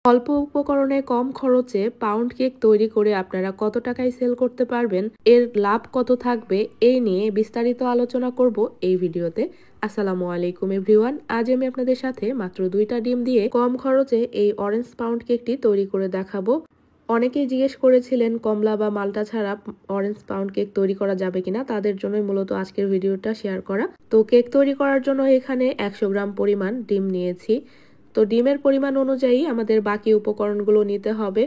অল্প উপকরণে কম খরচে পাউন্ড কেক তৈরি করে আপনারা কত টাকায় সেল করতে পারবেন, এর লাভ কত থাকবে, এই নিয়ে বিস্তারিত আলোচনা করব এই ভিডিওতে। আসসালামু আলাইকুম এভরিওয়ান, আজ আমি আপনাদের সাথে মাত্র 2টা ডিম দিয়ে কম খরচে এই অরেঞ্জ পাউন্ড কেকটি তৈরি করে দেখাবো। অনেকেই জিজ্ঞেস করেছিলেন কমলা বা মাল্টা ছাড়া অরেঞ্জ পাউন্ড কেক তৈরি করা যাবে কিনা, তাদের জন্যই মূলত আজকের ভিডিওটা শেয়ার করা। তো কেক তৈরি করার জন্য এখানে 100 গ্রাম পরিমাণ ডিম নিয়েছি। তো ডিমের পরিমাণ অনুযায়ী আমাদের বাকি উপকরণগুলো নিতে হবে।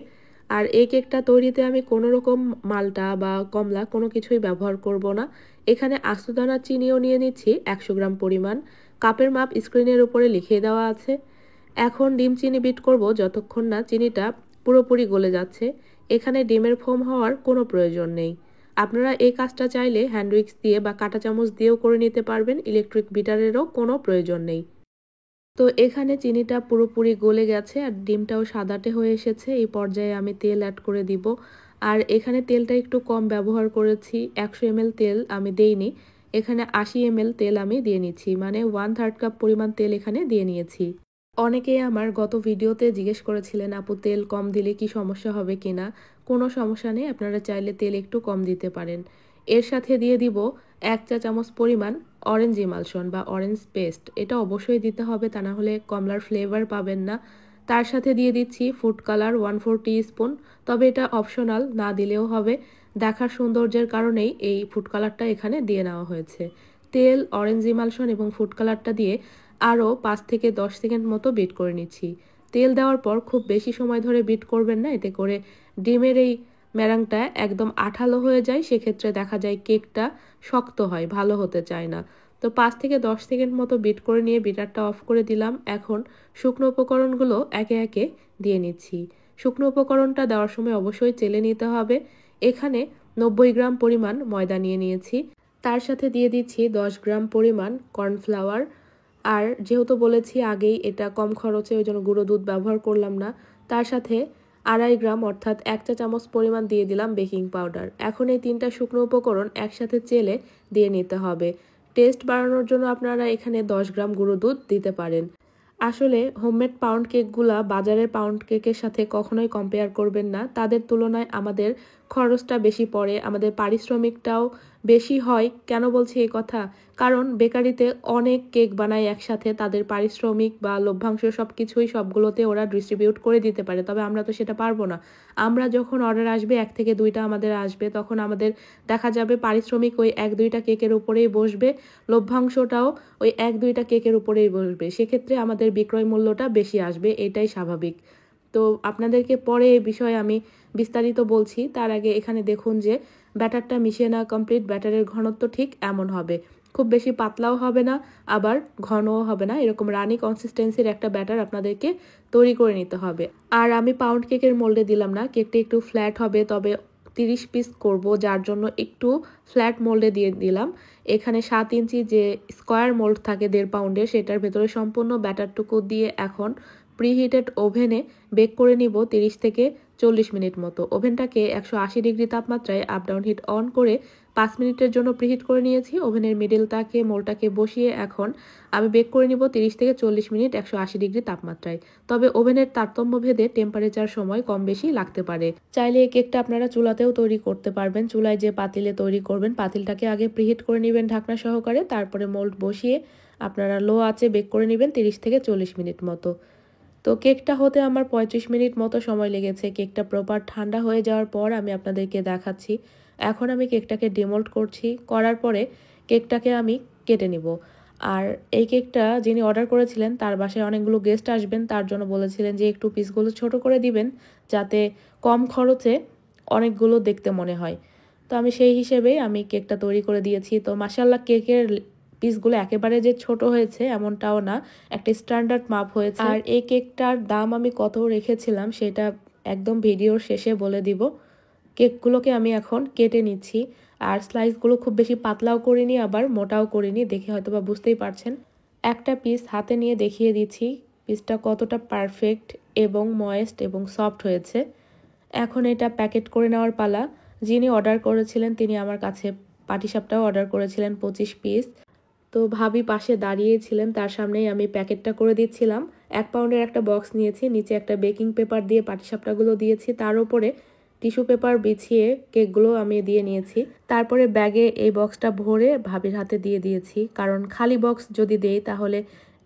আর এই কেকটা তৈরিতে আমি কোনো রকম মাল্টা বা কমলা কোনো কিছুই ব্যবহার করব না। এখানে আস্ত দানা চিনিও নিয়ে নিচ্ছি 100 গ্রাম পরিমাণ। কাপের মাপ স্ক্রিনের উপরে লিখিয়ে দেওয়া আছে। এখন ডিম চিনি বিট করব যতক্ষণ না চিনিটা পুরোপুরি গলে যাচ্ছে। এখানে ডিমের ফোম হওয়ার কোনো প্রয়োজন নেই। আপনারা এই কাজটা চাইলে হ্যান্ড উইক্স দিয়ে বা কাঁটা চামচ দিয়েও করে নিতে পারবেন, ইলেকট্রিক বিটারেরও কোনো প্রয়োজন নেই। তো এখানে চিনিটা পুরোপুরি গলে গেছে আর ডিমটাও সাদাটে হয়ে এসেছে। এই পর্যায়ে আমি তেল অ্যাড করে দিব। আর এখানে তেলটা একটু কম ব্যবহার করেছি, 100 ml তেল আমি দেইনি। এখানে 80 ml তেল আমি দিয়ে নিচ্ছি, মানে 1/3 কাপ পরিমাণ তেল এখানে দিয়ে নিয়েছি। অনেকেই আমার গত ভিডিওতে জিজ্ঞেস করেছিলেন আপু তেল কম দিলে কি সমস্যা হবে কিনা। কোনো সমস্যা নেই, আপনারা চাইলে তেল একটু কম দিতে পারেন। এর সাথে দিয়ে দিব 1 চা চামচ পরিমাণ অরেঞ্জ ইমালশন বা অরেঞ্জ পেস্ট। এটা অবশ্যই দিতে হবে, তা না হলে কমলার ফ্লেভার পাবেন না। তার সাথে দিয়ে দিচ্ছি ফুড কালার 1/4 টিস্পুন, তবে এটা অপশনাল, না দিলেও হবে। দেখার সৌন্দর্যের কারণেই এই ফুড কালারটা এখানে দিয়ে নেওয়া হয়েছে। তেল, অরেঞ্জ ইমালশন এবং ফুড কালারটা দিয়ে আরও 5 থেকে 10 সেকেন্ড মতো বিট করে নিচ্ছি। তেল দেওয়ার পর খুব বেশি সময় ধরে বিট করবেন না, এতে করে ডিমের এই ম্যারাংটা একদম আঠালো হয়ে যায়, সেক্ষেত্রে দেখা যায় কেকটা শক্ত হয়, ভালো হতে চায় না। তো 5 থেকে 10 সেকেন্ড মতো বিট করে নিয়ে বিটারটা অফ করে দিলাম। এখন শুকনো উপকরণগুলো একে একে দিয়ে নিচ্ছি। শুকনো উপকরণটা দেওয়ার সময় অবশ্যই চেলে নিতে হবে। এখানে 90 গ্রাম পরিমাণ ময়দা নিয়ে নিয়েছি। তার সাথে দিয়ে দিচ্ছি 10 গ্রাম পরিমাণ কর্নফ্লাওয়ার। আর যেহেতু বলেছি আগেই এটা কম খরচে, ওই জন্য গুঁড়ো দুধ ব্যবহার করলাম না। তার সাথে 2.5 গ্রাম অর্থাৎ 1 চা চামচ পরিমাণ দিয়ে দিলাম বেকিং পাউডার। এখন এই 3টা শুকনো উপকরণ একসাথে চেলে দিয়ে নিতে হবে। টেস্ট বাড়ানোর জন্য আপনারা এখানে 10 গ্রাম গুঁড়ো দুধ দিতে পারেন। আসলে হোমমেড পাউন্ড কেকগুলা বাজারের পাউন্ড কেকের সাথে কখনোই কম্পেয়ার করবেন না। তাদের তুলনায় আমাদের খরচটা বেশি পড়ে, আমাদের পারিশ্রমিকটাও বেশি হয়। কেন বলছি এই কথা? কারণ বেকারিতে অনেক কেক বানায় একসাথে, তাদের পারিশ্রমিক বা লভ্যাংশ সব কিছুই সবগুলোতে ওরা ডিস্ট্রিবিউট করে দিতে পারে, তবে আমরা তো সেটা পারবো না। আমরা যখন অর্ডার আসবে 1 থেকে 2টা আমাদের আসবে, তখন আমাদের দেখা যাবে পারিশ্রমিক ওই 1-2টা কেকের উপরেই বসবে, লভ্যাংশটাও ওই 1-2টা কেকের উপরেই বসবে। সেক্ষেত্রে আমাদের বিক্রয় মূল্যটা বেশি আসবে, এটাই স্বাভাবিক। তো আপনাদেরকে পরে এই বিষয়ে আমি বিস্তারিত বলছি। তার আগে এখানে দেখুন যে ব্যাটারটা মিশিয়ে নেওয়া কমপ্লিট। ব্যাটারের ঘনত্ব ঠিক এমন হবে, খুব বেশি পাতলাও হবে না, আবার ঘনও হবে না। এরকম রানি কনসিস্টেন্সির একটা ব্যাটার আপনাদেরকে তৈরি করে নিতে হবে। আর আমি পাউন্ড কেকের মোল্ডে দিলাম না, কেকটা একটু ফ্ল্যাট হবে, তবে 30 পিস করব, যার জন্য একটু ফ্ল্যাট মোল্ডে দিয়ে দিলাম। এখানে 7 ইঞ্চি যে স্কোয়ার মোল্ড থাকে 1.5 পাউন্ডের, সেটার ভেতরে সম্পূর্ণ ব্যাটারটুকু দিয়ে এখন প্রিহিটেড ওভেনে বেক করে নিব 30 থেকে 40 মিনিট মতো। ওভেনটাকে 180 ডিগ্রি তাপমাত্রায় আপ ডাউন হিট অন করে 5 মিনিটের জন্য প্রিহিট করে নিয়েছি। ওভেনের মিডল তাকে মোলটাকে বসিয়ে এখন আমি বেক করে নিব 30 থেকে 40 মিনিট 180 ডিগ্রি তাপমাত্রায়। তবে ওভেনের তারতম্য ভেদে টেম্পারেচার সময় কম বেশি লাগতে পারে। চাইলে এই কেকটা আপনারা চুলাতেও তৈরি করতে পারবেন। চুলায় যে পাতিলে তৈরি করবেন, পাতিলটাকে আগে প্রিহিট করে নেবেন ঢাকনা সহকারে, তারপরে মোল্ড বসিয়ে আপনারা লো আঁচে বেক করে নেবেন 30 থেকে 40 মিনিট মতো। তো কেকটা হতে আমার 35 মিনিট মতো সময় লেগেছে। কেকটা প্রপার ঠান্ডা হয়ে যাওয়ার পর আমি আপনাদেরকে দেখাচ্ছি। এখন আমি কেকটাকে ডিমোল্ড করছি, করার পরে কেকটাকে আমি কেটে নিব। আর এই কেকটা যিনি অর্ডার করেছিলেন তার বাসায় অনেকগুলো গেস্ট আসবেন, তার জন্য বলেছিলেন যে একটু পিসগুলো ছোট করে দিবেন, যাতে কম খরচে অনেকগুলো দেখতে মনে হয়। তো আমি সেই হিসেবেই আমি কেকটা তৈরি করে দিয়েছি। তো মাশাআল্লাহ কেকের পিসগুলো একেবারে যে ছোট হয়েছে এমনটাও না, একটা স্ট্যান্ডার্ড মাপ হয়েছে। আর এই কেকটার দাম আমি কত রেখেছিলাম সেটা একদম ভিডিওর শেষে বলে দিব। কেকগুলোকে আমি এখন কেটে নিচ্ছি। আর স্লাইসগুলো খুব বেশি পাতলাও করিনি, আবার মোটাও করিনি, দেখে হয়তো বা বুঝতেই পারছেন। একটা পিস হাতে নিয়ে দেখিয়ে দিচ্ছি পিসটা কতটা পারফেক্ট এবং ময়েস্ট এবং সফট হয়েছে। এখন এটা প্যাকেট করে নেওয়ার পালা। যিনি অর্ডার করেছিলেন তিনি আমার কাছে পাটিসাপটাও অর্ডার করেছিলেন 25 পিস। তো ভাবি পাশে দাঁড়িয়েছিলেন, তার সামনেই আমি প্যাকেটটা করে দিচ্ছিলাম। 1 পাউন্ডের একটা বক্স নিয়েছি, নিচে একটা বেকিং পেপার দিয়ে পাটিসাপটাগুলো দিয়েছি, তার উপরে টিস্যু পেপার বিছিয়ে কেকগুলো আমি দিয়ে নিয়েছি। তারপরে ব্যাগে এই বক্সটা ভরে ভাবির হাতে দিয়ে দিয়েছি, কারণ খালি বক্স যদি দেই তাহলে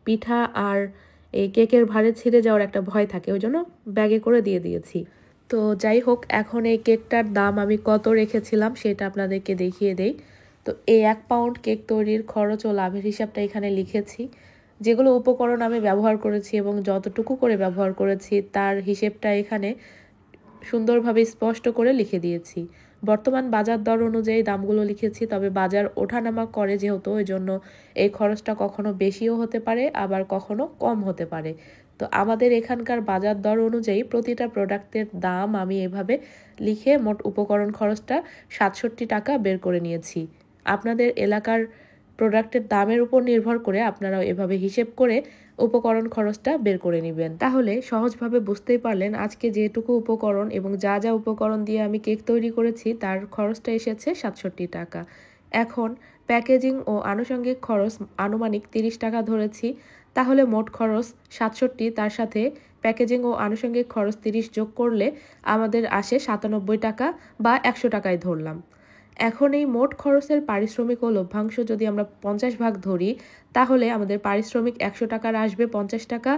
পিঠা আর এই কেকের ভারে ছিঁড়ে যাওয়ার একটা ভয় থাকে, ওই জন্য ব্যাগে করে দিয়ে দিয়েছি। তো যাই হোক, এখন এই কেকটার দাম আমি কত রেখেছিলাম সেটা আপনাদেরকে দেখিয়ে দেই। তো এই 1 পাউন্ড কেক তৈরির খরচ ও লাভের হিসাবটা এখানে লিখেছি। যেগুলো উপকরণ আমি ব্যবহার করেছি এবং যতটুকু করে ব্যবহার করেছি তার হিসেবটা এখানে সুন্দরভাবে স্পষ্ট করে লিখে দিয়েছি। বর্তমান বাজার দর অনুযায়ী দামগুলো লিখেছি, তবে বাজার ওঠানামা করে যেহেতু ওই জন্য এই খরচটা কখনো বেশিও হতে পারে আবার কখনো কম হতে পারে। তো আমাদের এখানকার বাজার দর অনুযায়ী প্রতিটা প্রোডাক্টের দাম আমি এভাবে লিখে মোট উপকরণ খরচটা 67 টাকা বের করে নিয়েছি। আপনাদের এলাকার প্রোডাক্টের দামের উপর নির্ভর করে আপনারাও এভাবে হিসেব করে উপকরণ খরচটা বের করে নেবেন। তাহলে সহজভাবে বুঝতেই পারলেন আজকে যেটুকু উপকরণ এবং যা যা উপকরণ দিয়ে আমি কেক তৈরি করেছি তার খরচটা এসেছে 67 টাকা। এখন প্যাকেজিং ও আনুষঙ্গিক খরচ আনুমানিক 30 টাকা ধরেছি, তাহলে মোট খরচ 67, তার সাথে প্যাকেজিং ও আনুষঙ্গিক খরচ 30 যোগ করলে আমাদের আসে 97 টাকা বা 100 টাকায় ধরলাম। এখন এই মোট খরচের পারিশ্রমিক ও লভ্যাংশ যদি আমরা 50 ভাগ ধরি তাহলে আমাদের পারিশ্রমিক 100 টাকার আসবে 50 টাকা,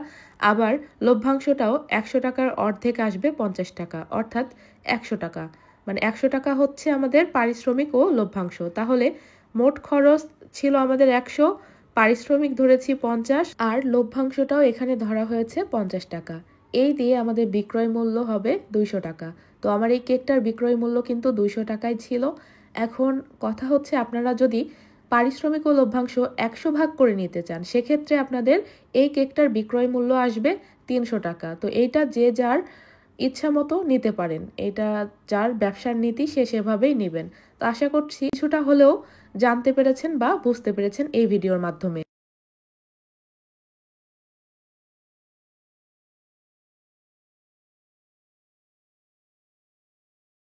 আবার লভ্যাংশটাও 100 টাকার অর্ধেক আসবে 50 টাকা, অর্থাৎ 100 টাকা। মানে 100 টাকা হচ্ছে আমাদের পারিশ্রমিক ও লভ্যাংশ। তাহলে মোট খরচ ছিল আমাদের 100, পারিশ্রমিক ধরেছি 50 আর লভ্যাংশটাও এখানে ধরা হয়েছে 50 টাকা। এই দিয়ে আমাদের বিক্রয় মূল্য হবে 200 টাকা। তো আমার এই কেকটার বিক্রয় মূল্য কিন্তু 200 টাকায় ছিল। এখন কথা হচ্ছে, আপনারা যদি পারিশ্রমিক ও লভ্যাংশ 100 ভাগ করে নিতে চান সেক্ষেত্রে আপনাদের এই কেকটার বিক্রয় মূল্য আসবে 300 টাকা। তো এইটা যে যার ইচ্ছা মতো নিতে পারেন, এটা যার ব্যবসার নীতি সে সেভাবেই নেবেন। তো আশা করছি কিছুটা হলেও জানতে পেরেছেন বা বুঝতে পেরেছেন এই ভিডিওর মাধ্যমে।